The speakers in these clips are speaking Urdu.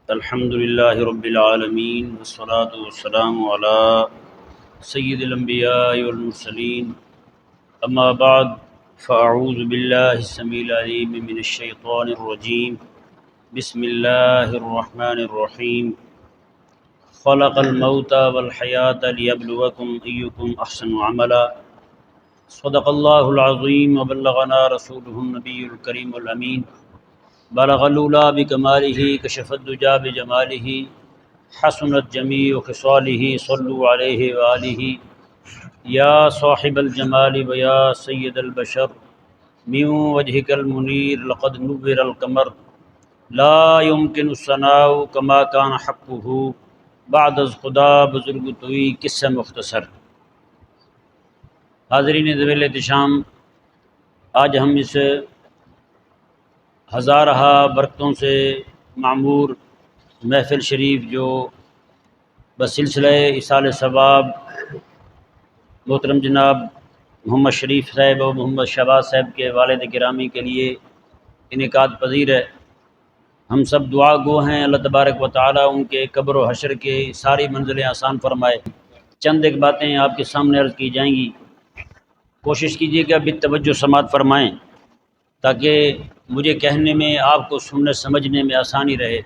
الحمد للہ رب العالمین والصلاة والسلام علی سید الانبیاء والمرسلین اما بعد فاعوذ باللہ السمیع العلیم من الشیطان الرجیم بسم اللہ الرحمن الرحیم خلق الموت والحیاة لیبلوکم ایکم احسن عملا صدق اللہ العظیم وبلغنا رسولہ النبی الکریم الامین بلغ العلا بکمالہ کشف الدجی بجمالہ حسنت جمیع خصالہ صلوا علیہ وآلہ یا صاحب الجمال ویا سید البشر من وجہک المنیر لقد نور القمر لا يمکن الثناء کما کان حقہ بعد از خدا بزرگ توئی قصہ مختصر۔ حاضرین ذویل احتشام، آج ہم اس ہزارہ برکتوں سے معمور محفل شریف جو بسلسلہ ایصال ثواب محترم جناب محمد شریف صاحب اور محمد شہباز صاحب کے والد گرامی کے لیے انعقاد پذیر ہے، ہم سب دعا گو ہیں اللہ تبارک و تعالی ان کے قبر و حشر کے ساری منزلیں آسان فرمائے۔ چند ایک باتیں آپ کے سامنے عرض کی جائیں گی، کوشش کیجیے کہ بالتوجہ سماعت فرمائیں تاکہ مجھے کہنے میں آپ کو سننے سمجھنے میں آسانی رہے۔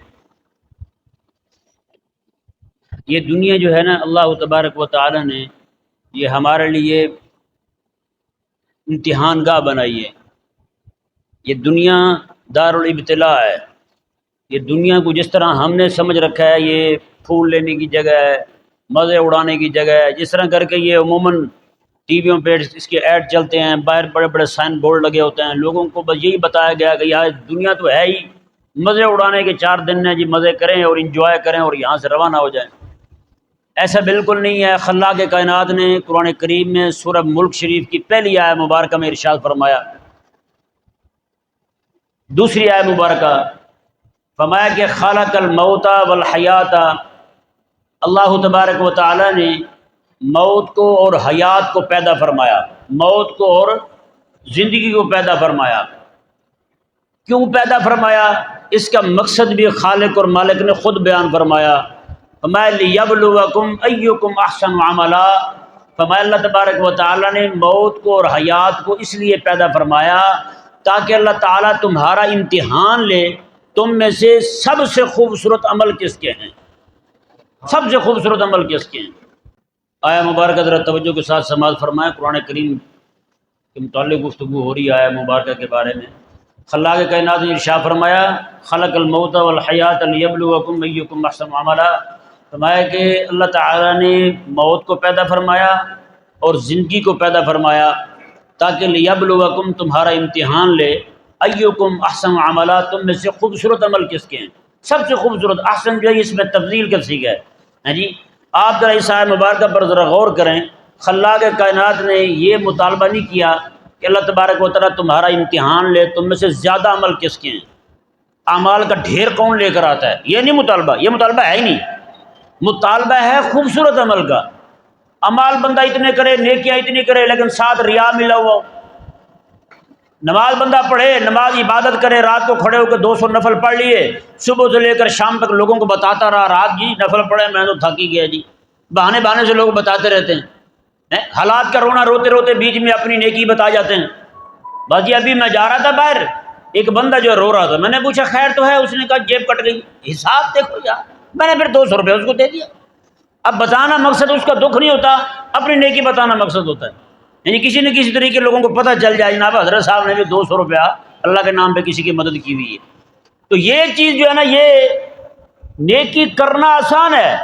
یہ دنیا جو ہے نا، اللہ تبارک و تعالی نے یہ ہمارے لیے امتحان گاہ بنائی ہے۔ یہ دنیا دار الابتلاء ہے۔ یہ دنیا کو جس طرح ہم نے سمجھ رکھا ہے یہ پھول لینے کی جگہ ہے، مزے اڑانے کی جگہ ہے، جس طرح کر کے یہ عموماً ٹی ویوں پہ اس کے ایڈ چلتے ہیں، باہر بڑے بڑے سائن بورڈ لگے ہوتے ہیں، لوگوں کو بس یہی بتایا گیا کہ یار دنیا تو ہے ہی مزے اڑانے کے 4 دن ہیں جی، مزے کریں اور انجوائے کریں اور یہاں سے روانہ ہو جائیں۔ ایسا بالکل نہیں ہے۔ خلاق کائنات نے قرآن کریم میں سورہ ملک شریف کی پہلی آیت مبارکہ میں ارشاد فرمایا، دوسری آیت مبارکہ فرمایا کہ خلق الموت والحیات، اللہ تبارک و تعالی نے موت کو اور حیات کو پیدا فرمایا، موت کو اور زندگی کو پیدا فرمایا۔ کیوں پیدا فرمایا؟ اس کا مقصد بھی خالق اور مالک نے خود بیان فرمایا، فرمایا لیبلوکم ایکم احسن عملا، فرمایا اللہ تبارک و تعالی نے موت کو اور حیات کو اس لیے پیدا فرمایا تاکہ اللہ تعالیٰ تمہارا امتحان لے، تم میں سے سب سے خوبصورت عمل کس کے ہیں، سب سے خوبصورت عمل کس کے ہیں۔ آیا مبارکہ ذرا توجہ کے ساتھ سماعت فرمائیں، قرآن کریم کے متعلق گفتگو ہو رہی ہے آیا مبارکہ کے بارے میں۔ خلاق کائنات نے ارشاد فرمایا خلق الموت والحیات لیبلوکم ایکم احسن عملا، فرمایا کہ اللہ تعالیٰ نے موت کو پیدا فرمایا اور زندگی کو پیدا فرمایا تاکہ لیبلوکم تمہارا امتحان لے، ایکم احسن عملا تم میں سے خوبصورت عمل کس کے ہیں، سب سے خوبصورت۔ احسن جو ہے اس میں تفضیل کا صیغہ ہے جی۔ آپ ذرا اس آیت مبارکہ پر ذرا غور کریں، خلاق کائنات نے یہ مطالبہ نہیں کیا کہ اللہ تبارک و تعالیٰ تمہارا امتحان لے تم میں سے زیادہ عمل کس کے ہیں، اعمال کا ڈھیر کون لے کر آتا ہے، یہ نہیں مطالبہ، یہ مطالبہ ہے ہی نہیں۔ مطالبہ ہے خوبصورت عمل کا۔ اعمال بندہ اتنے کرے، نیکیاں اتنی کرے، لیکن ساتھ ریا ملا ہوا ہو۔ نماز بندہ پڑھے، نماز عبادت کرے، رات کو کھڑے ہو کے 200 نفل پڑھ لیے، صبح سے لے کر شام تک لوگوں کو بتاتا رہا رات جی نفل پڑھے میں تو تھک ہی گیا جی، بہانے بہانے سے لوگ بتاتے رہتے ہیں، حالات کا رونا روتے روتے بیچ میں اپنی نیکی بتا جاتے ہیں۔ بس جی ابھی میں جا رہا تھا باہر، ایک بندہ جو رو رہا تھا، میں نے پوچھا خیر تو ہے؟ اس نے کہا جیب کٹ گئی۔ حساب دیکھو یار، میں نے پھر 200 روپے اس کو دے دیا۔ اب بتانا مقصد اس کا دکھ نہیں ہوتا، اپنی نیکی بتانا مقصد ہوتا ہے، یعنی کسی نہ کسی طریقے لوگوں کو پتہ چل جائے جناب حضرت صاحب نے بھی 200 روپیہ اللہ کے نام پہ کسی کی مدد کی ہوئی ہے۔ تو یہ چیز جو ہے نا، یہ نیکی کرنا آسان ہے،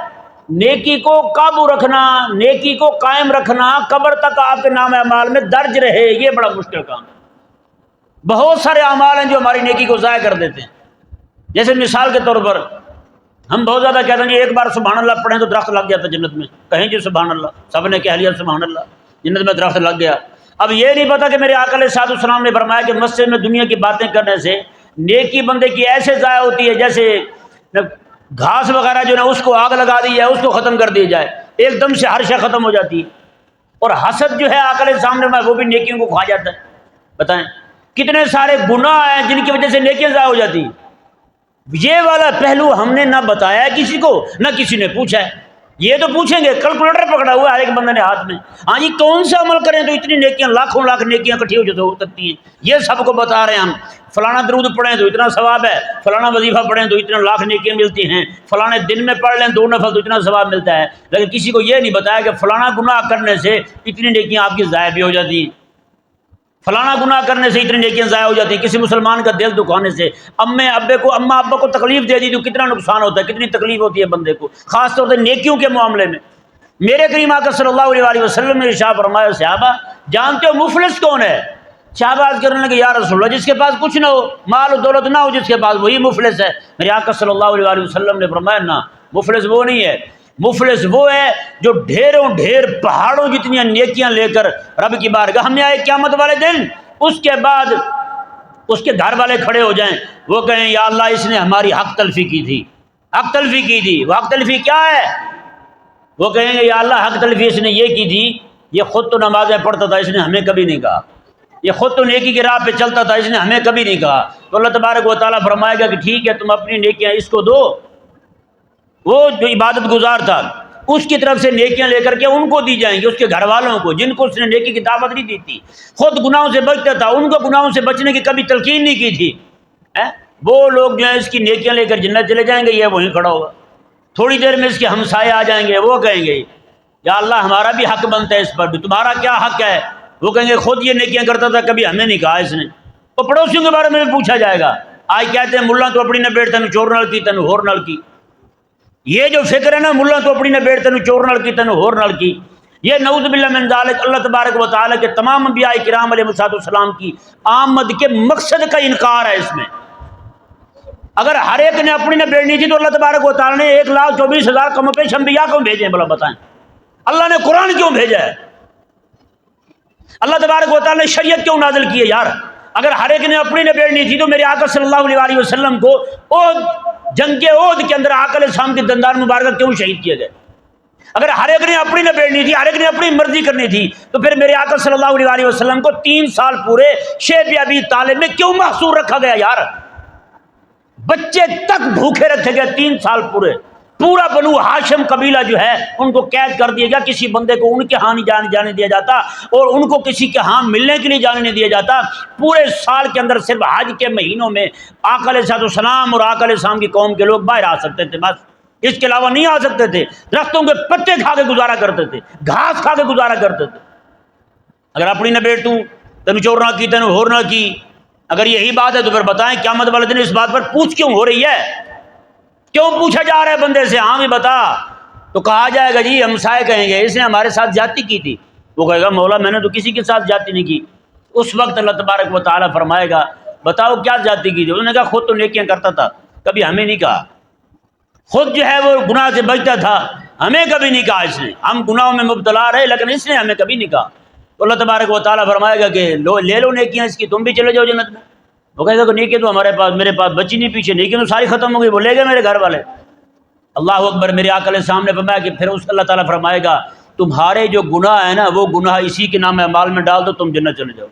نیکی کو قابو رکھنا، نیکی کو قائم رکھنا، قبر تک آپ کے نام اعمال میں درج رہے، یہ بڑا مشکل کام ہے۔ بہت سارے اعمال ہیں جو ہماری نیکی کو ضائع کر دیتے ہیں۔ جیسے مثال کے طور پر ہم بہت زیادہ کہتے ہیں کہ ایک بار سبحان اللہ پڑھیں تو درخت لگ جاتا جنت میں، کہیں جی سبحان اللہ، سب نے کہہ لیا سبحان اللہ، جنت میں درخت لگ گیا۔ اب یہ نہیں پتا کہ میرے آقا علیہ الصلوۃ والسلام نے فرمایا کہ مسجد میں دنیا کی باتیں کرنے سے نیکی بندے کی ایسے ضائع ہوتی ہے جیسے گھاس وغیرہ جو ہے نا اس کو آگ لگا دی جائے، اس کو ختم کر دی جائے، ایک دم سے ہر شے ختم ہو جاتی ہے۔ اور حسد جو ہے آقا علیہ السلام نے وہ بھی نیکیوں کو کھا جاتا ہے۔ بتائیں کتنے سارے گناہ ہیں جن کی وجہ سے نیکیاں ضائع ہو جاتی ہیں۔ یہ والا پہلو ہم نے نہ بتایا کسی کو، نہ کسی نے پوچھا ہے۔ یہ تو پوچھیں گے، کیلکولیٹر پکڑا ہوا ہے ہر ایک بندے نے ہاتھ میں، ہاں جی کون سا عمل کریں تو اتنی نیکیاں، لاکھوں لاکھ نیکیاں اکٹھی ہو سکتی ہیں، یہ سب کو بتا رہے ہیں ہم۔ فلانا درود پڑھیں تو اتنا ثواب ہے، فلانا وظیفہ پڑھیں تو اتنا لاکھ نیکیاں ملتی ہیں، فلانے دن میں پڑھ لیں 2 نفل تو اتنا ثواب ملتا ہے، لیکن کسی کو یہ نہیں بتایا کہ فلانا گناہ کرنے سے اتنی نیکیاں آپ کی ضائع بھی ہو جاتی ہیں، فلانا گناہ کرنے سے اتنی نیکیاں ضائع ہو جاتی ہیں، کسی مسلمان کا دل دکھانے سے، اماں ابا کو تکلیف دے دی تو کتنا نقصان ہوتا ہے، کتنی تکلیف ہوتی ہے بندے کو، خاص طور سے نیکیوں کے معاملے میں۔ میرے کریم آقا صلی اللہ علیہ وسلم نے ارشاد فرمایا، صحابہ جانتے ہو مفلس کون ہے؟ صحابہ عرض کرنے لگے یا رسول اللہ جس کے پاس کچھ نہ ہو، مال و دولت نہ ہو جس کے پاس، وہی مفلس ہے۔ میرے آقا صلی اللہ علیہ وسلم نے فرمایا نہ، مفلس وہ نہیں ہے، مفلس وہ ہے جو ڈھیروں ڈھیر پہاڑوں جتنی نیکیاں لے کر رب کی بارگاہ میں آئے قیامت والے دن، اس کے بعد اس کے گھر والے کھڑے ہو جائیں، وہ کہیں یا اللہ اس نے ہماری حق تلفی کی تھی، حق تلفی کی تھی۔ وہ حق تلفی کیا ہے؟ وہ کہیں گے یا اللہ حق تلفی اس نے یہ کی تھی، یہ خود تو نمازیں پڑھتا تھا، اس نے ہمیں کبھی نہیں کہا، یہ خود تو نیکی کی راہ پہ چلتا تھا، اس نے ہمیں کبھی نہیں کہا۔ تو اللہ تبارک و تعالیٰ فرمائے گا کہ ٹھیک ہے تم اپنی نیکیاں اس کو دو، وہ جو عبادت گزار تھا اس کی طرف سے نیکیاں لے کر کے ان کو دی جائیں گی، اس کے گھر والوں کو جن کو اس نے نیکی کی دعوت نہیں دی تھی، خود گناہوں سے بچتا تھا، ان کو گناہوں سے بچنے کی کبھی تلقین نہیں کی تھی، وہ لوگ جو ہیں اس کی نیکیاں لے کر جنت چلے جائیں گے، یہ وہیں کھڑا ہوگا۔ تھوڑی دیر میں اس کے ہمسائے آ جائیں گے، وہ کہیں گے یا اللہ ہمارا بھی حق بنتا ہے اس پر بھی، تمہارا کیا حق ہے؟ وہ کہیں گے خود یہ نیکیاں کرتا تھا، کبھی ہمیں نہیں کہا اس نے۔ وہ پڑوسیوں کے بارے میں بھی پوچھا جائے گا، آج کہتے ہیں ملا تو اپنی نہ بیٹھ تینوں چور نال کی تینوں ہور نال کی، یہ جو فکر ہے نا ملا تو اپنی نہ بیٹھ تینوں چور نال کی تینوں ہور نال کی، یہ نعوذ باللہ من ذالک اللہ تبارک و تعالیٰ کے تمام انبیاء کرام علیہ السلام کی آمد کے مقصد کا انکار ہے اس میں۔ اگر ہر ایک نے اپنی نہ بیڑنی تھی تو اللہ تبارک و تعالیٰ نے 1,24,000 کم و بیش انبیاء کیوں بھیجے ہیں؟ بلا بتائیں اللہ نے قرآن کیوں بھیجا ہے؟ اللہ تبارک و تعالیٰ نے شریعت کیوں نازل کی ہے یار؟ اگر ہر ایک نے اپنی نہ بیڑنی تھی تو میرے آقا صلی اللہ علیہ وسلم کو جنگ عہد کے اندر آقا علیہ السلام کے دندان مبارکہ کیوں شہید کیے گئے؟ اگر ہر ایک نے اپنی نہ بیڑنی تھی، ہر ایک نے اپنی مرضی کرنی تھی، تو پھر میرے آقا صلی اللہ علیہ وسلم کو 3 سال پورے شیب ابی طالب میں کیوں محصور رکھا گیا یار؟ بچے تک بھوکے رکھے گئے 3 سال پورے، پورا بنو ہاشم قبیلہ جو ہے ان کو قید کر دیا گیا، کسی بندے کو ان کے ہاں نہیں جانے دیا جاتا اور ان کو کسی کے ہاں ملنے کے لیے جانے نہیں دیا جاتا۔ پورے سال کے اندر صرف حج کے مہینوں میں آقا علیہ السلام اور آقا علیہ السلام کی قوم کے لوگ باہر آ سکتے تھے، بس اس کے علاوہ نہیں آ سکتے تھے، درختوں کے پتے کھا کے گزارا کرتے تھے، گھاس کھا کے گزارا کرتے تھے۔ اگر اپنی نہ بیٹھ تینوں چور نہ کی تینوں ہور نہ کی، اگر یہی بات ہے تو پھر بتائیں قیامت والے دن اس بات پر پوچھ کیوں ہو رہی ہے؟ کیوں پوچھا جا رہا ہے بندے سے ہاں بھی بتا؟ تو کہا جائے گا جی ہمسائے کہیں گے اس نے ہمارے ساتھ زیادتی کی تھی، وہ کہے گا مولا میں نے تو کسی کے ساتھ زیادتی نہیں کی۔ اس وقت اللہ تبارک و تعالیٰ فرمائے گا بتاؤ کیا زیادتی کی تھی؟ انہوں نے کہا خود تو نیکیاں کرتا تھا، کبھی ہمیں نہیں کہا، خود جو ہے وہ گناہ سے بچتا تھا، ہمیں کبھی نہیں کہا اس نے، ہم گناہوں میں مبتلا رہے لیکن اس نے ہمیں کبھی نہیں کہا۔ تو اللہ تبارک و تعالیٰ فرمائے گا کہ لے لو نیکیاں اس کی، تم بھی چلے جاؤ جنت میں۔ وہ کہے گا کہ نیکی تو میرے پاس بچی نہیں، پیچھے نیکی تو ساری ختم ہو گئی، وہ لے گئے میرے گھر والے۔ اللہ اکبر۔ میرے آقا علیہ السلام نے فرمایا کہ پھر اس اللہ تعالیٰ فرمائے گا تمہارے جو گناہ ہیں نا وہ گناہ اسی کے نام اعمال میں ڈال دو، تم جنت چلے جاؤ۔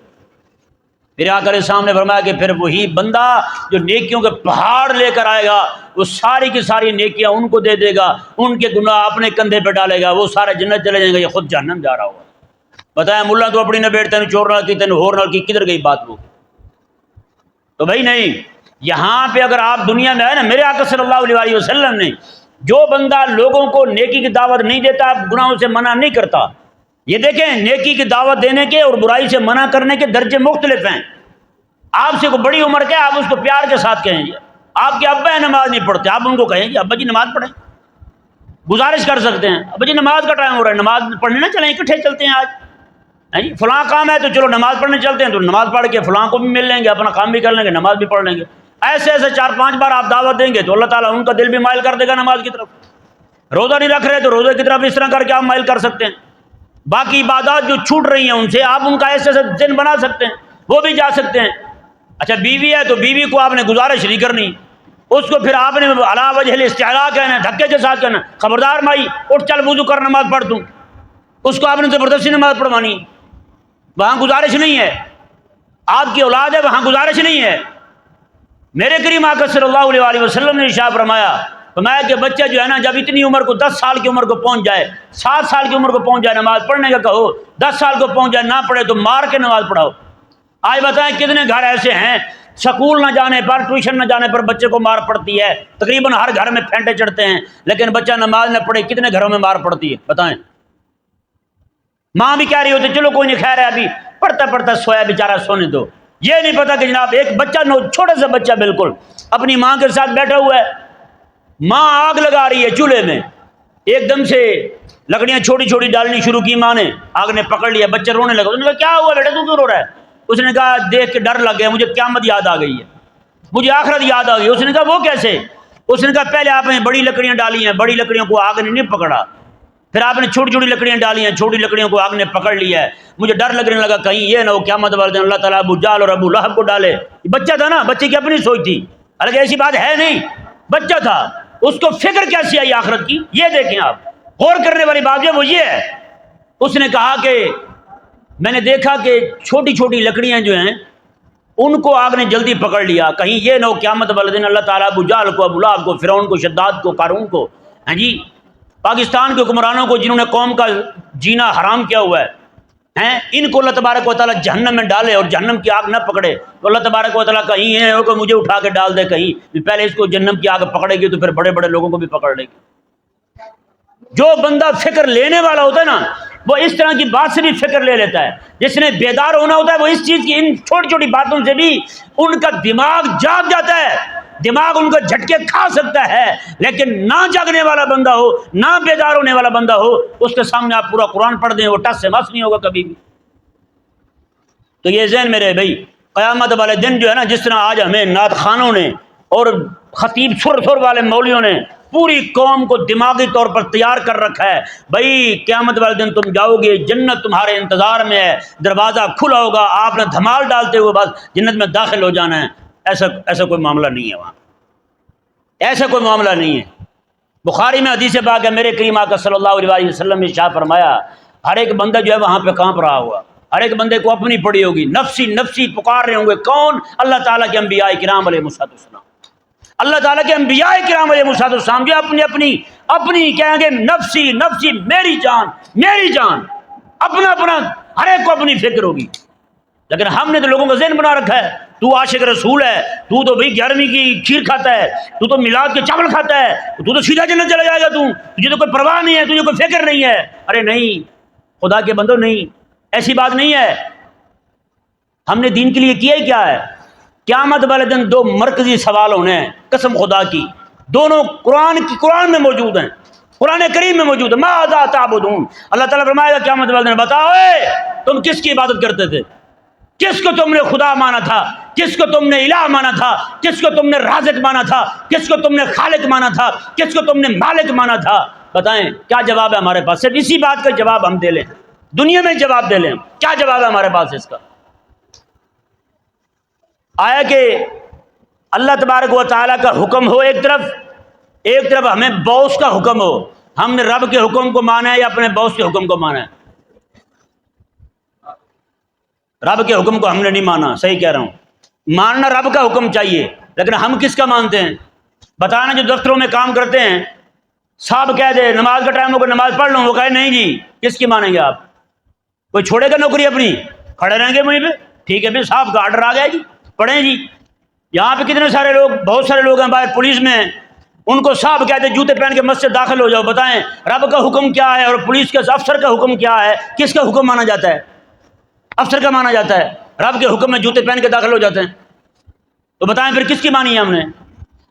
میرے آقا علیہ السلام نے فرمایا کہ پھر وہی بندہ جو نیکیوں کے پہاڑ لے کر آئے گا وہ ساری کی ساری نیکیاں ان کو دے دے گا، ان کے گناہ اپنے کندھے پہ ڈالے گا، وہ سارے جنت چلے جائیں گے، یہ خود جہنم جا رہا ہوگا۔ بتائیں ملا تو اپنی نہ بیٹھتے ہیں چور نال کی تین ہور نال کی، کدھر گئی بات وہ؟ تو بھائی نہیں، یہاں پہ اگر آپ دنیا میں آئے نا، میرے آقا صلی اللہ علیہ وسلم نے جو بندہ لوگوں کو نیکی کی دعوت نہیں دیتا، گناہوں سے منع نہیں کرتا، یہ دیکھیں نیکی کی دعوت دینے کے اور برائی سے منع کرنے کے درجے مختلف ہیں۔ آپ سے کوئی بڑی عمر کے آپ اس کو پیار کے ساتھ کہیں گے، آپ کے ابا نماز نہیں پڑھتے، آپ ان کو کہیں گے ابا جی نماز پڑھیں، گزارش کر سکتے ہیں ابا جی نماز کا ٹائم ہو رہا ہے، نماز پڑھنے نہ چلیں، اکٹھے چلتے ہیں آج، فلاں کام ہے تو چلو نماز پڑھنے چلتے ہیں، تو نماز پڑھ کے فلاں کو بھی مل لیں گے، اپنا کام بھی کر لیں گے، نماز بھی پڑھ لیں گے۔ ایسے 4-5 بار آپ دعوت دیں گے تو اللہ تعالیٰ ان کا دل بھی مائل کر دے گا نماز کی طرف۔ روزہ نہیں رکھ رہے تو روزے کی طرف اس طرح کر کے آپ مائل کر سکتے ہیں۔ باقی عبادات جو چھوٹ رہی ہیں ان سے آپ ان کا ایسے دن بنا سکتے ہیں، وہ بھی جا سکتے ہیں۔ اچھا بیوی ہے تو بیوی کو آپ نے گزارش نہیں کرنی، اس کو پھر آپ نے علی وجہ الاستعلاء کہنا ہے، دھکے کے ساتھ کہنا خبردار مائی اٹھ چل وضو کر نماز پڑھ دوں، اس کو آپ نے زبردستی نماز پڑھوانی، وہاں گزارش نہیں ہے۔ آپ کی اولاد ہے وہاں گزارش نہیں ہے، میرے کریم آقا صلی اللہ علیہ وسلم نے ارشاد فرمایا کہ بچہ جو ہے نا جب اتنی عمر کو 10 سال کی عمر کو پہنچ جائے، 7 سال کی عمر کو پہنچ جائے نماز پڑھنے کا کہو، 10 سال کو پہنچ جائے نہ پڑھے تو مار کے نماز پڑھاؤ۔ آج بتائیں کتنے گھر ایسے ہیں سکول نہ جانے پر، ٹیوشن نہ جانے پر بچے کو مار پڑتی ہے، تقریباً ہر گھر میں پھینٹے چڑھتے ہیں، لیکن بچہ نماز نہ پڑھے کتنے گھروں میں مار پڑتی ہے بتائیں۔ ماں بھی کہہ رہی ہوتی چلو کوئی نہیں، خیر ہے ابھی پڑھتا پڑھتا سویا بیچارہ سونے دو۔ یہ نہیں پتا کہ جناب ایک بچہ چھوٹا سا بچہ بالکل اپنی ماں کے ساتھ بیٹھا ہوا ہے، ماں آگ لگا رہی ہے چولہے میں، ایک دم سے لکڑیاں چھوٹی چھوٹی ڈالنی شروع کی ماں نے، آگ نے پکڑ لیا، بچہ رونے لگا۔ اس نے کہا کیا ہوا بیٹا تو کیوں رو رہا ہے؟ اس نے کہا دیکھ کے ڈر لگ گیا، مجھے قیامت یاد آ گئی ہے، مجھے آخرت یاد آ گئی۔ اس نے کہا وہ کیسے؟ اس نے کہا پہلے آپ نے بڑی لکڑیاں ڈالی ہیں، بڑی لکڑیوں کو آگ نے نہیں پکڑا، پھر آپ نے چھوٹی چھوٹی لکڑیاں ڈالی ہیں، چھوٹی لکڑیوں کو آگ نے پکڑ لیا ہے، مجھے ڈر لگنے لگا کہیں یہ نہ ہو قیامت والے دن اللہ تعالیٰ ابو جہل اور ابو لہب کو ڈالے۔ بچہ تھا نا، بچے کی اپنی سوچ تھی، حالانکہ ایسی بات ہے نہیں، بچہ تھا، اس کو فکر کیسی آئی آخرت کی؟ یہ دیکھیں آپ، غور کرنے والی بات جو ہے وہ یہ ہے۔ اس نے کہا کہ میں نے دیکھا کہ چھوٹی چھوٹی لکڑیاں جو ہیں ان کو آگ نے جلدی پکڑ لیا، کہیں یہ نہ ہو قیامت والے دن اللہ تعالیٰ ابو جہل کو، ابو لہب کو، فرعون کو، شداد کو، قارون کو، ہاں جی پاکستان کے حکمرانوں کو جنہوں نے قوم کا جینا حرام کیا ہوا ہے، ان کو اللہ تبارک و تعالیٰ جہنم میں ڈالے اور جہنم کی آگ نہ پکڑے تو اللہ تبارک و تعالیٰ کہیں یہ کہ مجھے اٹھا کے ڈال دے، کہیں پہلے اس کو جہنم کی آگ پکڑے گی تو پھر بڑے بڑے لوگوں کو بھی پکڑ لے گی۔ جو بندہ فکر لینے والا ہوتا ہے نا وہ اس طرح کی بات سے بھی فکر لے لیتا ہے، جس نے بیدار ہونا ہوتا ہے وہ اس چیز کی ان چھوٹی چھوٹی باتوں سے بھی ان کا دماغ جاگ جاتا ہے، دماغ ان کو جھٹکے کھا سکتا ہے، لیکن نہ جاگنے والا بندہ ہو، نہ بیدار ہونے والا بندہ ہو، اس کے سامنے آپ پورا قرآن پڑھ دیں وہ ٹس سے مس نہیں ہوگا کبھی بھی۔ تو یہ ذہن میں رہے بھائی، قیامت والے دن جو ہے نا، جس طرح آج ہمیں نعت خوانوں نے اور خطیب سر والے مولویوں نے پوری قوم کو دماغی طور پر تیار کر رکھا ہے، بھائی قیامت والے دن تم جاؤ گے، جنت تمہارے انتظار میں ہے، دروازہ کھلا ہوگا، آپ نے دھمال ڈالتے ہوئے بس جنت میں داخل ہو جانا ہے۔ ایسا کوئی معاملہ نہیں ہے وہاں، ایسا کوئی معاملہ نہیں ہے۔ بخاری میں حدیث پاک ہے، میرے کریم آقا صلی اللہ علیہ وسلم نے ارشاد فرمایا ہر ایک بندہ جو ہے وہاں پہ کانپ رہا ہوا، ہر ایک بندے کو اپنی پڑی ہوگی، نفسی نفسی پکار رہے ہوں گے۔ کون؟ اللہ تعالیٰ کے انبیاء کرام علیہ السلام، اللہ تعالیٰ کے انبیاء کرام علیہ السلام جو اپنی کہیں گے نفسی نفسی، میری جان میری جان، اپنا اپنا، ہر ایک کو اپنی فکر ہوگی۔ لیکن ہم نے تو لوگوں کا ذہن بنا رکھا ہے، تو عاشق رسول ہے، تو بھائی 11ویں کی کھیر کھاتا ہے، تو میلاد کے چاول کھاتا ہے، تو سیدھا جنت چلا جائے گا، تجھے تو کوئی پرواہ نہیں ہے، تجھے کوئی فکر نہیں ہے۔ ارے نہیں خدا کے بندو، نہیں، ایسی بات نہیں ہے۔ ہم نے دین کے لیے کیا ہی کیا ہے؟ قیامت والے دن 2 مرکزی سوال ہونے ہیں، قسم خدا کی، دونوں قرآن میں موجود ہیں، قرآن کریم میں موجود ہے۔ ماذا تعبدون، اللہ تعالیٰ فرمائے گا قیامت والے دن بتاؤ تم کس کی عبادت کرتے تھے، کس کو تم نے خدا مانا تھا، کس کو تم نے الہ مانا تھا، کس کو تم نے رازق مانا تھا، کس کو تم نے خالق مانا تھا، کس کو تم نے مالک مانا تھا؟ بتائیں کیا جواب ہے ہمارے پاس؟ صرف اسی بات کا جواب ہم دے لیں، دنیا میں جواب دے لیں، کیا جواب ہے ہمارے پاس اس کا؟ آیا کہ اللہ تبارک و تعالیٰ کا حکم ہو ایک طرف ہمیں باس کا حکم ہو، ہم نے رب کے حکم کو مانا ہے یا اپنے باس کے حکم کو مانا ہے؟ رب کے حکم کو ہم نے نہیں مانا، صحیح کہہ رہا ہوں، ماننا رب کا حکم چاہیے، لیکن ہم کس کا مانتے ہیں؟ بتانا جو دفتروں میں کام کرتے ہیں، صاحب کہہ دے نماز کا ٹائم ہوگا نماز پڑھ لوں، وہ کہے نہیں جی، کس کی مانیں گے آپ؟ کوئی چھوڑے گا نوکری اپنی؟ کھڑے رہیں گے وہیں پہ، ٹھیک ہے پھر صاحب کا آرڈر آ گیا جی پڑھیں جی۔ یہاں پہ کتنے سارے لوگ، بہت سارے لوگ ہیں باہر پولیس میں، ان کو صاحب کہتے ہیں جوتے پہن کے مسجد داخل ہو جاؤ۔ بتائیں رب کا حکم کیا ہے اور پولیس کے افسر کا حکم کیا ہے؟ کس کا حکم مانا جاتا ہے؟ افسر کا مانا جاتا ہے، رب کے حکم میں جوتے پہن کے داخل ہو جاتے ہیں۔ تو بتائیں پھر کس کی مانی ہے ہم نے؟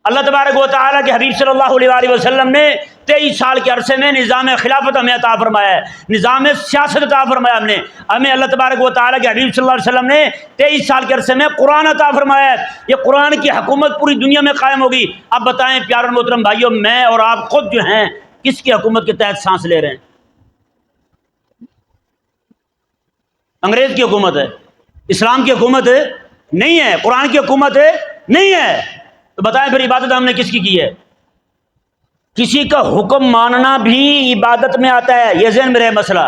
اللہ تبارک و تعالیٰ کے حبیب صلی اللہ علیہ وسلم نے 23 سال کے عرصے میں نظام خلافت ہمیں عطا فرمایا ہے، نظام سیاست عطا فرمایا ہمیں اللہ تبارک و تعالیٰ کے حبیب صلی اللہ علیہ وسلم نے 23 سال کے عرصے میں قرآن عطا فرمایا ہے۔ یہ قرآن کی حکومت پوری دنیا میں قائم ہوگی۔ اب بتائیں پیارے محترم بھائیوں، میں اور آپ خود جو ہیں کس کی حکومت کے تحت سانس لے رہے ہیں؟ انگریز کی حکومت ہے؟ اسلام کی حکومت ہے؟ نہیں ہے۔ قرآن کی حکومت ہے؟ نہیں ہے۔ تو بتائیں پھر عبادت ہم نے کس کی ہے؟ کسی کا حکم ماننا بھی عبادت میں آتا ہے، یہ ذہن میں رہے مسئلہ۔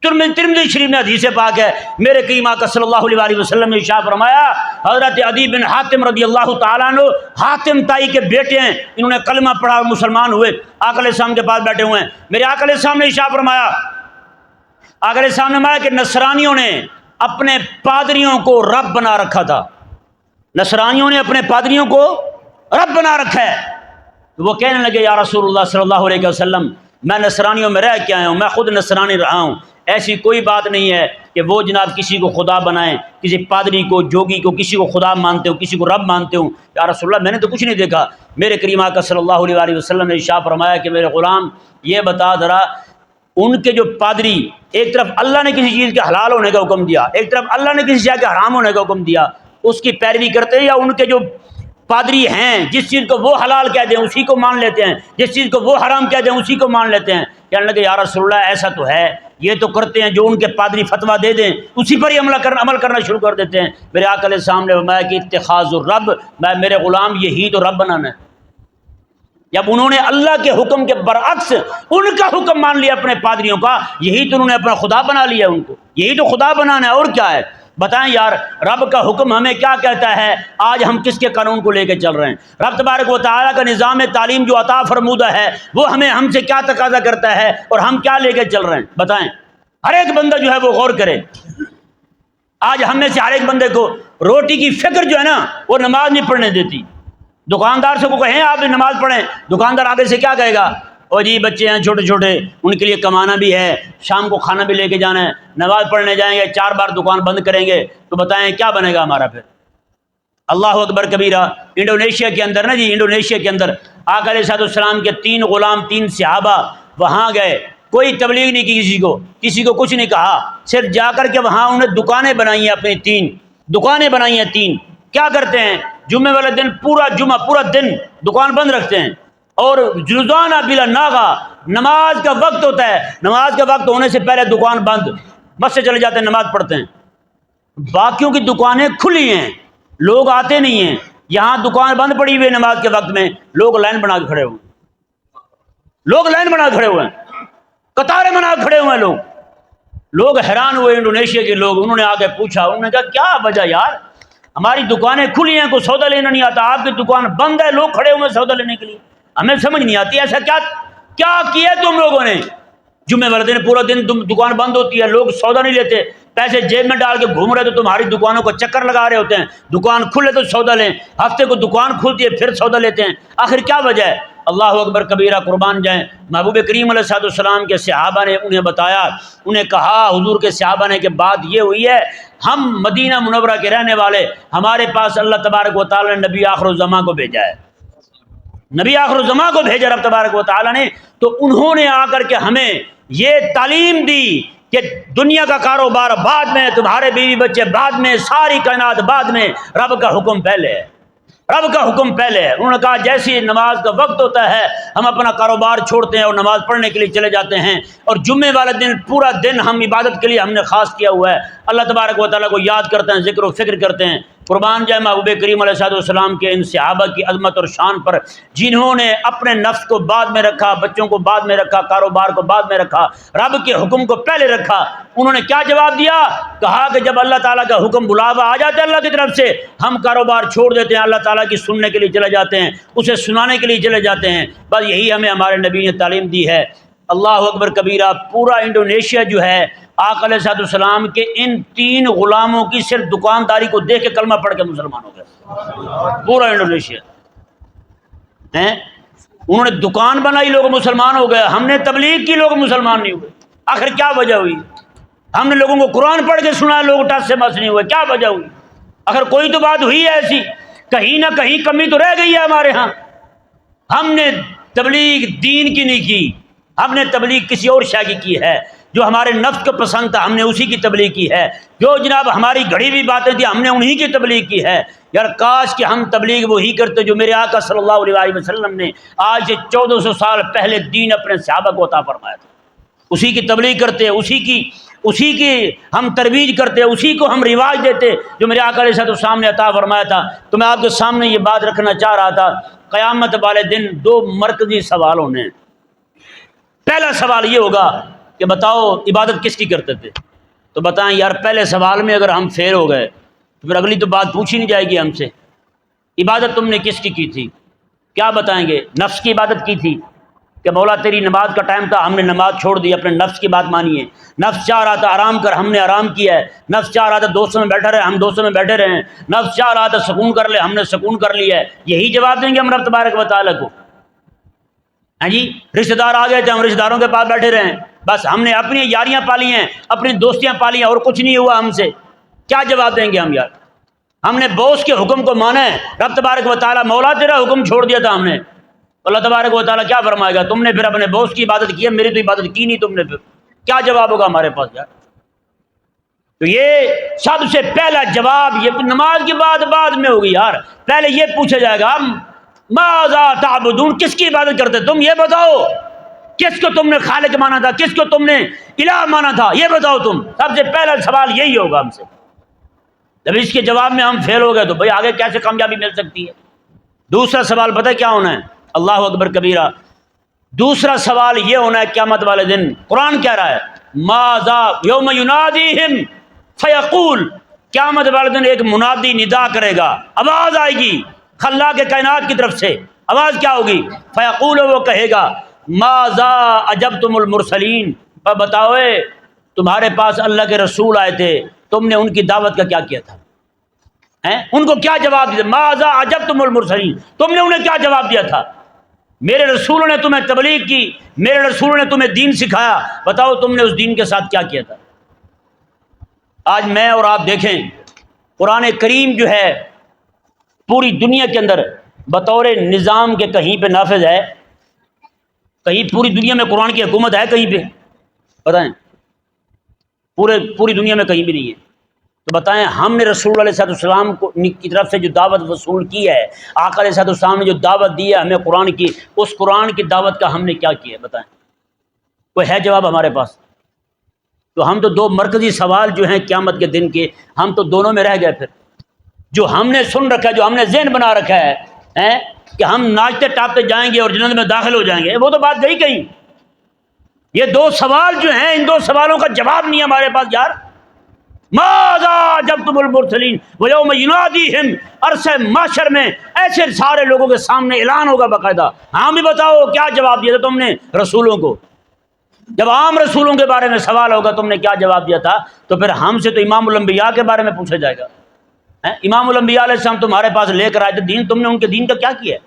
ترمذی شریف میں حدیث پاک ہے، میرے کریم آقا صلی اللہ علیہ وسلم نے ارشاد فرمایا، حضرت عدی بن حاتم رضی اللہ تعالیٰ عنہ، حاتم تائی کے بیٹے ہیں، انہوں نے کلمہ پڑھا اور مسلمان ہوئے، آقا علیہ السلام کے پاس بیٹھے ہوئے ہیں، میرے آقا علیہ السلام نے ارشاد فرمایا، آقا علیہ السلام نے فرمایا کہ نصرانیوں نے اپنے پادریوں کو رب بنا رکھا تھا، نصرانیوں نے اپنے پادریوں کو رب بنا رکھا ہے۔ تو وہ کہنے لگے یا رسول اللہ صلی اللہ علیہ وسلم، میں نصرانیوں میں رہ کے آیا ہوں، میں خود نصرانی رہا ہوں، ایسی کوئی بات نہیں ہے کہ وہ جناب کسی کو خدا بنائیں، کسی پادری کو، جوگی کو، کسی کو خدا مانتے ہوں، کسی کو رب مانتے ہوں۔ یا رسول اللہ میں نے تو کچھ نہیں دیکھا۔ میرے کریم آقا صلی اللہ علیہ وسلم نے ارشاد فرمایا کہ میرے غلام یہ بتا ذرا، ان کے جو پادری، ایک طرف اللہ نے کسی چیز کے حلال ہونے کا حکم دیا، ایک طرف اللہ نے کسی چیز کے حرام ہونے کا حکم دیا، اس کی پیروی کرتے ہیں، یا ان کے جو پادری ہیں جس چیز کو وہ حلال کہہ دیں اسی کو مان لیتے ہیں، جس چیز کو وہ حرام کہہ دیں اسی کو مان لیتے ہیں؟ کہنے لگے یا رسول اللہ ایسا تو ہے، یہ تو کرتے ہیں جو ان کے پادری فتویٰ دے دیں اسی پر ہی عمل کرنا شروع کر دیتے ہیں۔ میرے آقا علیہ السلام نے فرمایا کہ اتخاذ الرب، میں میرے غلام یہی تو رب بنانا ہے۔ جب انہوں نے اللہ کے حکم کے برعکس ان کا حکم مان لیا اپنے پادریوں کا، یہی تو انہوں نے اپنا خدا بنا لیا، ان کو یہی تو خدا بنانا ہے، اور کیا ہے؟ بتائیں یار، رب کا حکم ہمیں کیا کہتا ہے؟ آج ہم کس کے قانون کو لے کے چل رہے ہیں؟ رب تبارک و تعالیٰ کا نظام تعلیم جو عطا فرمودہ ہے وہ ہم سے کیا تقاضا کرتا ہے اور ہم کیا لے کے چل رہے ہیں؟ بتائیں، ہر ایک بندہ جو ہے وہ غور کرے۔ آج ہم میں سے ہر ایک بندے کو روٹی کی فکر جو ہے نا وہ نماز نہیں پڑھنے دیتی۔ دکاندار سے کو کہیں آپ بھی نماز پڑھیں، دکاندار آگے سے کیا کہے گا؟ اور جی بچے ہیں چھوٹے چھوٹے، ان کے لیے کمانا بھی ہے، شام کو کھانا بھی لے کے جانا ہے، نماز پڑھنے جائیں گے 4 بار دکان بند کریں گے تو بتائیں کیا بنے گا ہمارا پھر؟ اللہ اکبر کبیرہ۔ انڈونیشیا کے اندر نا جی، انڈونیشیا کے اندر آقا علیہ السلام کے 3 غلام، 3 صحابہ وہاں گئے، کوئی تبلیغ نہیں کی، کسی کو کچھ نہیں کہا، صرف جا کر کے وہاں انہیں دکانیں بنائی ہیں، اپنی 3 دکانیں بنائی ہیں۔ 3 کیا کرتے ہیں؟ جمعے والے دن پورا دن دکان بند رکھتے ہیں، اور روزانہ بلا ناغہ نماز کا وقت ہوتا ہے، نماز کا وقت ہونے سے پہلے دکان بند، بس سے چلے جاتے ہیں، نماز پڑھتے ہیں۔ باقیوں کی دکانیں کھلی ہیں، لوگ آتے نہیں ہیں، یہاں دکان بند پڑی ہوئی ہے، نماز کے وقت میں لوگ لائن بنا کے کھڑے ہوئے ہیں، قطاریں بنا کے کھڑے ہوئے ہیں۔ لوگ حیران ہوئے، انڈونیشیا کے لوگ، انہوں نے آ کے پوچھا، انہوں نے کہا کیا وجہ یار، ہماری دکانیں کھلی ہیں، کوئی سودا لینا نہیں آتا، آپ کی دکان بند ہے، لوگ کھڑے ہوئے سودا لینے کے لیے، ہمیں سمجھ نہیں آتی ایسا کیا کیا تم لوگوں نے؟ جمعے والے دن پورا دن دکان بند ہوتی ہے، لوگ سودا نہیں لیتے، پیسے جیب میں ڈال کے گھوم رہے تو تمہاری دکانوں کو چکر لگا رہے ہوتے ہیں، دکان کھلے تو سودا لیں، ہفتے کو دکان کھلتی ہے پھر سودا لیتے ہیں، آخر کیا وجہ ہے؟ اللہ اکبر کبیرہ، قربان جائیں۔ محبوب کریم علیہ السلام کے صحابہ نے انہیں بتایا، انہیں کہا حضور کے صحابہ نے کہ بات یہ ہوئی ہے، ہم مدینہ منورہ کے رہنے والے، ہمارے پاس اللہ تبارک و تعالیٰ نے نبی آخر الزماں کو بھیجا ہے، نبی آخر الزماں کو بھیجا رب تبارک و تعالیٰ نے، تو انہوں نے آ کر کے ہمیں یہ تعلیم دی کہ دنیا کا کاروبار بعد میں، تمہارے بیوی بچے بعد میں، ساری کائنات بعد میں، رب کا حکم پہلے ہے، رب کا حکم پہلے ہے۔ انہوں نے کہا جیسی نماز کا وقت ہوتا ہے ہم اپنا کاروبار چھوڑتے ہیں اور نماز پڑھنے کے لیے چلے جاتے ہیں، اور جمعے والے دن پورا دن ہم عبادت کے لیے ہم نے خاص کیا ہوا ہے، اللہ تبارک و تعالیٰ کو یاد کرتے ہیں، ذکر و فکر کرتے ہیں۔ قربان جائے محبوب کریم علیہ السلام کے ان صحابہ کی عظمت اور شان پر، جنہوں نے اپنے نفس کو بعد میں رکھا، بچوں کو بعد میں رکھا، کاروبار کو بعد میں رکھا، رب کے حکم کو پہلے رکھا۔ انہوں نے کیا جواب دیا؟ کہا کہ جب اللہ تعالیٰ کا حکم بلاوا آ جاتا ہے اللہ کی طرف سے، ہم کاروبار چھوڑ دیتے ہیں، اللہ تعالیٰ کی سننے کے لیے چلے جاتے ہیں، اسے سنانے کے لیے چلے جاتے ہیں۔ بس یہی ہمیں ہمارے نبی نے تعلیم دی ہے۔ اللہ اکبر کبیرہ۔ پورا انڈونیشیا جو ہے آقا علیہ السلام کے ان 3 غلاموں کی صرف دکانداری کو دیکھ کے کلمہ پڑھ کے مسلمان ہو گئے، پورا انڈونیشیا ہیں۔ انہوں نے دکان بنائی، لوگ مسلمان ہو گئے، ہم نے تبلیغ کی، لوگ مسلمان نہیں ہوئے۔ آخر کیا وجہ ہوئی؟ ہم نے لوگوں کو قرآن پڑھ کے سنا، لوگ ٹس سے بس نہیں ہوئے، کیا وجہ ہوئی؟ آخر کوئی تو بات ہوئی ہے ایسی، کہیں نہ کہیں کمی تو رہ گئی ہے ہمارے ہاں۔ ہم نے تبلیغ دین کی نہیں کی، ہم نے تبلیغ کسی اور شے کی ہے، جو ہمارے نفس کو پسند تھا ہم نے اسی کی تبلیغ کی ہے، جو جناب ہماری گھڑی ہوئی باتیں تھیں ہم نے انہی کی تبلیغ کی ہے۔ یار کاش کہ ہم تبلیغ وہی کرتے جو میرے آقا صلی اللہ علیہ وسلم نے آج سے 1400 سال پہلے دین اپنے صحابہ کو عطا فرمایا تھا، اسی کی تبلیغ کرتے، اسی کی ہم ترویج کرتے، اسی کو ہم رواج دیتے جو میرے آقا علیہ السلام نے عطا فرمایا تھا۔ تو میں آپ کے سامنے یہ بات رکھنا چاہ رہا تھا، قیامت والے دن 2 مرکزی سوال ہونے ہیں۔ پہلا سوال یہ ہوگا کہ بتاؤ عبادت کس کی کرتے تھے، تو بتائیں یار پہلے سوال میں اگر ہم فیل ہو گئے تو پھر اگلی تو بات پوچھی نہیں جائے گی ہم سے۔ عبادت تم نے کس کی تھی؟ کیا بتائیں گے؟ نفس کی عبادت کی تھی کہ مولا تیری نماز کا ٹائم تھا ہم نے نماز چھوڑ دی، اپنے نفس کی بات مانی ہے۔ نفس چاہ رہا تھا آرام کر، ہم نے آرام کیا ہے۔ نفس چاہ رہا تھا دوستوں میں بیٹھا رہے، ہم دوستوں میں بیٹھے رہے ہیں۔ نفس چاہ رہا تھا سکون کر لے، ہم نے سکون کر لیا ہے۔ یہی جواب دیں گے ہم رب تبارک و تعالیٰ کو؟ ہاں جی، رشتہ دار آ گئے تھے، ہم رشتہ داروں کے پاس بیٹھے رہے ہیں، بس ہم نے اپنی یاریاں پالی ہیں، اپنی دوستیاں پالی ہیں اور کچھ نہیں ہوا ہم سے، کیا جواب دیں گے ہم یار؟ ہم نے باس کے حکم کو مانا ہے، رب تبارک و تعالیٰ مولا تیرا حکم چھوڑ دیا تھا ہم نے، اللہ تبارک و تعالیٰ کیا فرمائے گا؟ تم نے پھر اپنے باس کی عبادت کی ہے، میری تو عبادت کی نہیں تم نے، پھر کیا جواب ہوگا ہمارے پاس یار؟ تو یہ سب سے پہلا جواب یہ نماز کی بات بعد میں ہوگی یار، پہلے یہ پوچھا جائے گا ماذا تعبدون، کس کی عبادت کرتے تم؟ یہ بتاؤ کس کو تم نے خالق مانا تھا، کس کو تم نے الہ مانا تھا، یہ بتاؤ تم۔ سب سے پہلا سوال یہی ہوگا ہم سے۔ جب اس کے جواب میں ہم فیل ہو گئے تو بھئی آگے کیسے کامیابی مل سکتی ہے؟ دوسرا سوال پتہ کیا ہونا ہے؟ اللہ اکبر کبیرہ، دوسرا سوال یہ ہونا ہے قیامت والے دن، قرآن کہہ رہا ہے ماذا یوم ینادیہم فیقول، قیامت والے دن ایک منادی ندا کرے گا، آواز آئے گی خلاق کائنات کی طرف سے، آواز کیا ہوگی؟ فیقول، وہ کہے گا ماذا اجبتم المرسلین، بتاؤ تمہارے پاس اللہ کے رسول آئے تھے، تم نے ان کی دعوت کا کیا کیا تھا؟ ان کو کیا جواب دیا؟ ماذا اجبتم المرسلین، تم نے انہیں کیا جواب دیا تھا؟ میرے رسولوں نے تمہیں تبلیغ کی، میرے رسولوں نے تمہیں دین سکھایا، بتاؤ تم نے اس دین کے ساتھ کیا کیا تھا؟ آج میں اور آپ دیکھیں قرآن کریم جو ہے پوری دنیا کے اندر بطور نظام کے کہیں پہ نافذ ہے؟ کہیں پوری دنیا میں قرآن کی حکومت ہے کہیں پہ؟ بتائیں، پوری دنیا میں کہیں بھی نہیں ہے۔ تو بتائیں ہم نے رسول علیہ السلام کی طرف سے جو دعوت وصول کی ہے، آقا علیہ السلام نے جو دعوت دی ہے ہمیں قرآن کی، اس قرآن کی دعوت کا ہم نے کیا کیا ہے؟ بتائیں، کوئی ہے جواب ہمارے پاس؟ تو ہم تو دو مرکزی سوال جو ہیں قیامت کے دن کے، ہم تو دونوں میں رہ گئے۔ پھر جو ہم نے سن رکھا ہے، جو ہم نے ذہن بنا رکھا ہے کہ ہم ناچتے ٹاپتے جائیں گے اور جنت میں داخل ہو جائیں گے، وہ تو بات گئی کہیں۔ یہ دو سوال جو ہیں، ان دو سوالوں کا جواب نہیں ہے ہمارے پاس یار۔ ماذا اجبتم المرسلین ویوم ینادیہم، عرصہ محشر میں ایسے سارے لوگوں کے سامنے اعلان ہوگا باقاعدہ، ہاں بھی بتاؤ کیا جواب دیا تھا تم نے رسولوں کو؟ جب عام رسولوں کے بارے میں سوال ہوگا تم نے کیا جواب دیا تھا، تو پھر ہم سے تو امام الانبیاء کے بارے میں پوچھا جائے گا۔ امام الانبیاء علیہ السلام تمہارے پاس لے کر آئے تھے دین، تم نے ان کے دین کا کیا کیا ہے؟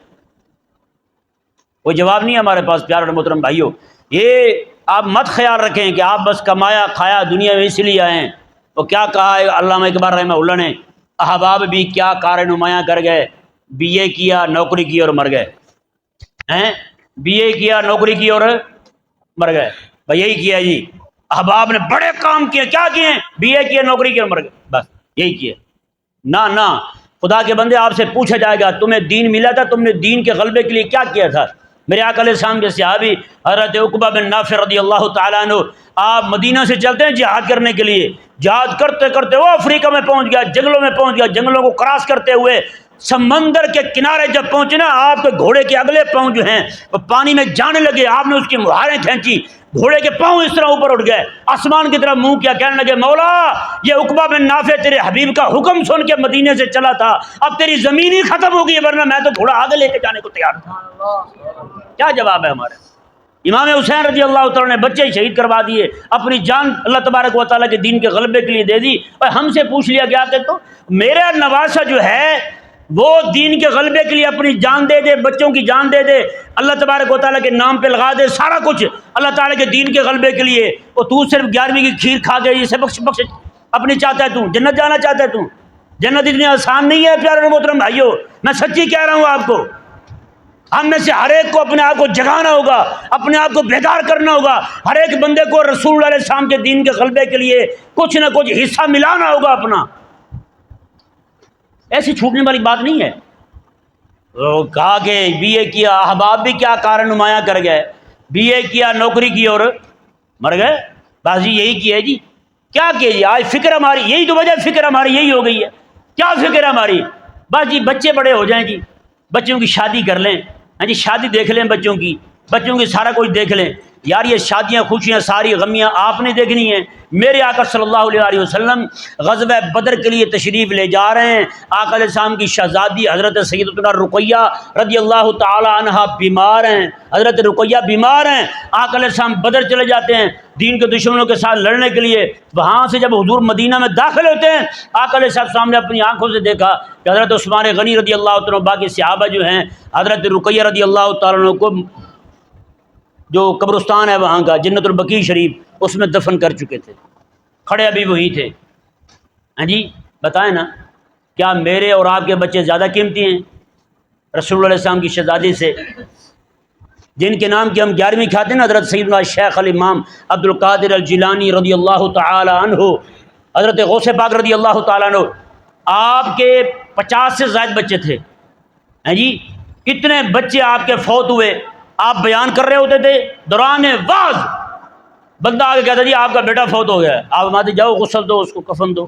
کوئی جواب نہیں ہے ہمارے پاس۔ پیارے اور محترم بھائیو، یہ آپ مت خیال رکھیں کہ آپ بس کمایا کھایا دنیا میں اس لیے آئے ہیں۔ تو کیا کہا ہے علامہ اقبال رحمہ اللہ نے، احباب بھی کیا کار نمایاں کر گئے، بی اے کیا نوکری کی اور مر گئے، بی اے کیا نوکری کی اور مر گئے، بھائی یہی کیا جی، احباب نے بڑے کام کیے، کیا کیے؟ بی اے کیا نوکری کی اور مر گئے، بس یہی کیے۔ نہ خدا کے بندے، آپ سے پوچھا جائے گا تمہیں دین ملا تھا، تم نے دین کے غلبے کے لیے کیا کیا تھا؟ میرے آقا علیہ السلام کے صحابی حضرت عقبہ بن نافع رضی اللہ تعالیٰ عنہ، آپ مدینہ سے چلتے ہیں جہاد کرنے کے لیے، جہاد کرتے کرتے وہ افریقہ میں پہنچ گیا، جنگلوں میں پہنچ گیا، جنگلوں کو کراس کرتے ہوئے سمندر کے کنارے جب پہنچے نا، آپ کے گھوڑے کے اگلے پاؤں جو ہیں وہ پانی میں جانے لگے، آپ نے اس کی مہاریں کھینچی، گھوڑے کے پاؤں اس طرح اوپر اٹھ گئے، آسمان کی طرف منہ کیا، کہنے لگے مولا یہ عقبہ بن نافع تیرے حبیب کا حکم سن کے مدینے سے چلا تھا، اب تیری زمین ہی ختم ہو گئی، ورنہ میں تو گھوڑا آگے لے کے جانے کو تیار تھا۔ کیا جواب ہے ہمارے؟ امام حسین رضی اللہ تعالیٰ نے بچے شہید کروا دیے، اپنی جان اللہ تبارک و تعالیٰ کے دین کے غلبے کے لیے دے دی، اور ہم سے پوچھ لیا گیا کہ تو میرا نواسا جو ہے وہ دین کے غلبے کے لیے اپنی جان دے دے، بچوں کی جان دے دے، اللہ تبارک و تعالیٰ کے نام پہ لگا دے سارا کچھ اللہ تعالیٰ کے دین کے غلبے کے لیے، اور تو صرف 11ویں کی کھیر کھا کے یہ سے بخش اپنی چاہتا ہے، تو جنت جانا چاہتا ہے؟ تو جنت اتنی آسان نہیں ہے پیارے اور محترم بھائیو، میں سچی کہہ رہا ہوں آپ کو۔ ہم میں سے ہر ایک کو اپنے آپ کو جگانا ہوگا، اپنے آپ کو بیدار کرنا ہوگا، ہر ایک بندے کو رسول علیہ السلام کے دین کے غلبے کے لیے کچھ نہ کچھ حصہ ملانا ہوگا اپنا، ایسی چھوٹنے والی بات نہیں ہے۔ کہا کہ بی اے کیا، احباب بھی کیا کار نمایاں کر گئے، بی اے کیا نوکری کی اور مر گئے، بس جی یہی کیا ہے جی، کیا کیا جی؟ آج فکر ہماری یہی تو وجہ، فکر ہماری یہی ہو گئی ہے۔ کیا فکر ہے ہماری؟ بس جی بچے بڑے ہو جائیں جی، بچوں کی شادی کر لیں، ہاں جی شادی دیکھ لیں بچوں کی سارا کچھ دیکھ لیں، یار یہ شادیاں خوشیاں ساری غمیاں آپ نے دیکھنی ہیں؟ میرے آقا صلی اللہ علیہ وسلم غزوہ بدر کے لیے تشریف لے جا رہے ہیں، آقا علیہ السلام کی شہزادی حضرت سیدتنا رقیہ رضی اللہ تعالی عنہا بیمار ہیں، حضرت رقیہ بیمار ہیں، آقا علیہ السلام بدر چلے جاتے ہیں دین کے دشمنوں کے ساتھ لڑنے کے لیے۔ وہاں سے جب حضور مدینہ میں داخل ہوتے ہیں، آقا علیہ السلام نے اپنی آنکھوں سے دیکھا کہ حضرت عثمان غنی رضی اللہ تعالیٰ باقی صحابہ جو ہیں حضرت رقیہ رضی اللہ تعالیٰ کو جو قبرستان ہے وہاں کا جنت البقیع شریف اس میں دفن کر چکے تھے، کھڑے ابھی وہی تھے۔ ہاں جی بتائیں نا، کیا میرے اور آپ کے بچے زیادہ قیمتی ہیں رسول اللہ علیہ السلام کی شہزادی سے، جن کے نام کی ہم 11ویں کھاتے ہیں نا، حضرت سیدنا شیخ الامام عبد القادر الجیلانی رضی اللہ تعالی عنہ، حضرت غوث پاک رضی اللہ تعالی عنہ، آپ کے 50 سے زائد بچے تھے۔ ہیں جی کتنے بچے آپ کے فوت ہوئے، آپ بیان کر رہے ہوتے تھے دوران واز، بندہ آگے کہتا جی آپ کا بیٹا فوت ہو گیا ہے، آپ ماتے جاؤ غسل دو، اس کو کفن دو۔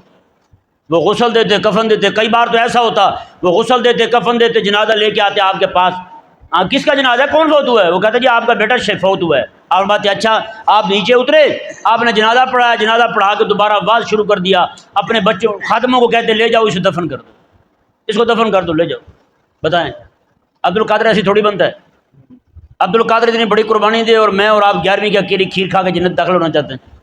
وہ غسل دیتے کفن دیتے، کئی بار تو ایسا ہوتا وہ غسل دیتے کفن دیتے جنازہ لے کے آتے آپ کے پاس، کس کا جنازہ ہے، کون فوت ہوا ہے؟ وہ کہتا جی آپ کا بیٹا فوت ہوا ہے۔ آپ بات اچھا، آپ نیچے اترے، آپ نے جنازہ پڑھایا، جنازہ پڑھا کے دوبارہ واز شروع کر دیا، اپنے بچوں خادموں کو کہتے لے جاؤ اسے دفن کر دو، اس کو دفن کر دو، لے جاؤ۔ بتائیں عبد القادر ایسی تھوڑی بنتا ہے؟ عبد القادر اتنی بڑی قربانی دے اور میں اور آپ 11ویں کی اکیلی کھیر کھا کے جنت داخل ہونا چاہتے ہیں؟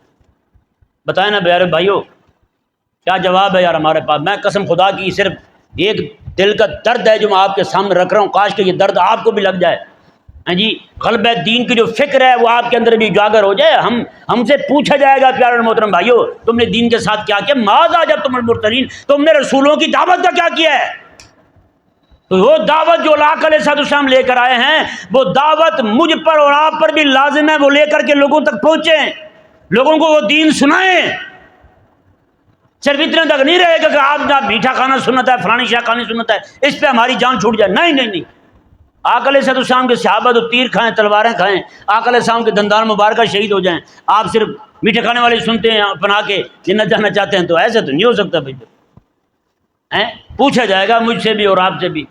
بتائیں نا پیارے بھائیو، کیا جواب ہے یار ہمارے پاس؟ میں قسم خدا کی صرف ایک دل کا درد ہے جو میں آپ کے سامنے رکھ رہا ہوں، کاش کہ یہ درد آپ کو بھی لگ جائے۔ ہاں جی غلبہ دین کی جو فکر ہے وہ آپ کے اندر بھی اجاگر ہو جائے۔ ہم سے پوچھا جائے گا پیارے محترم بھائیو تم نے دین کے ساتھ کیا کیا؟ ماذا جب تم المرسلین، تم نے رسولوں کی دعوت کا کیا کیا ہے؟ تو وہ دعوت جو آقا علیہ السلام لے کر آئے ہیں وہ دعوت مجھ پر اور آپ پر بھی لازم ہے، وہ لے کر کے لوگوں تک پہنچیں، لوگوں کو وہ دین سنائیں۔ صرف اتنے تک نہیں رہے گا کہ آپ جہاں میٹھا کھانا سنت ہے، فلانی شاہ کھانی سنت ہے، اس پہ ہماری جان چھوٹ جائے۔ نہیں نہیں نہیں، آقا علیہ السلام کے صحابہ تو تیر کھائیں تلواریں کھائیں، آقا علیہ السلام کے دندان مبارکہ شہید ہو جائیں، آپ صرف میٹھے کھانے والے سنتے ہیں اپنا کے جنت جانا چاہتے ہیں، تو ایسے تو نہیں ہو سکتا بھائی۔ پوچھا جائے گا مجھ سے بھی اور آپ سے بھی۔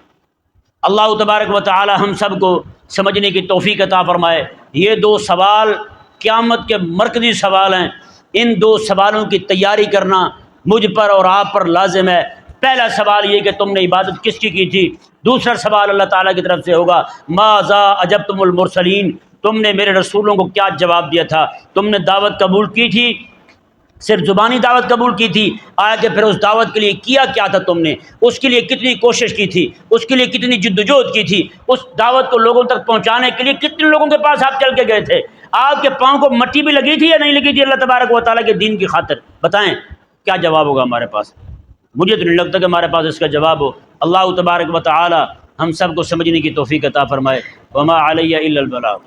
اللہ تبارک و تعالی ہم سب کو سمجھنے کی توفیق عطا فرمائے۔ یہ 2 سوال قیامت کے مرکزی سوال ہیں، ان 2 سوالوں کی تیاری کرنا مجھ پر اور آپ پر لازم ہے۔ پہلا سوال یہ کہ تم نے عبادت کس کی تھی، دوسرا سوال اللہ تعالیٰ کی طرف سے ہوگا ماذا اجبتم المرسلین، تم نے میرے رسولوں کو کیا جواب دیا تھا؟ تم نے دعوت قبول کی تھی، صرف زبانی دعوت قبول کی تھی، آیا کہ پھر اس دعوت کے لیے کیا کیا تھا تم نے، اس کے لیے کتنی کوشش کی تھی، اس کے لیے کتنی جدوجہد کی تھی، اس دعوت کو لوگوں تک پہنچانے کے لیے کتنے لوگوں کے پاس آپ چل کے گئے تھے، آپ کے پاؤں کو مٹی بھی لگی تھی یا نہیں لگی تھی اللہ تبارک و تعالیٰ کے دین کی خاطر؟ بتائیں کیا جواب ہوگا ہمارے پاس؟ مجھے تو نہیں لگتا کہ ہمارے پاس اس کا جواب ہو۔ اللہ تبارک و تعالی ہم سب کو سمجھنے کی توفیق عطا فرمائے۔ وما علیہ الا البلاغ۔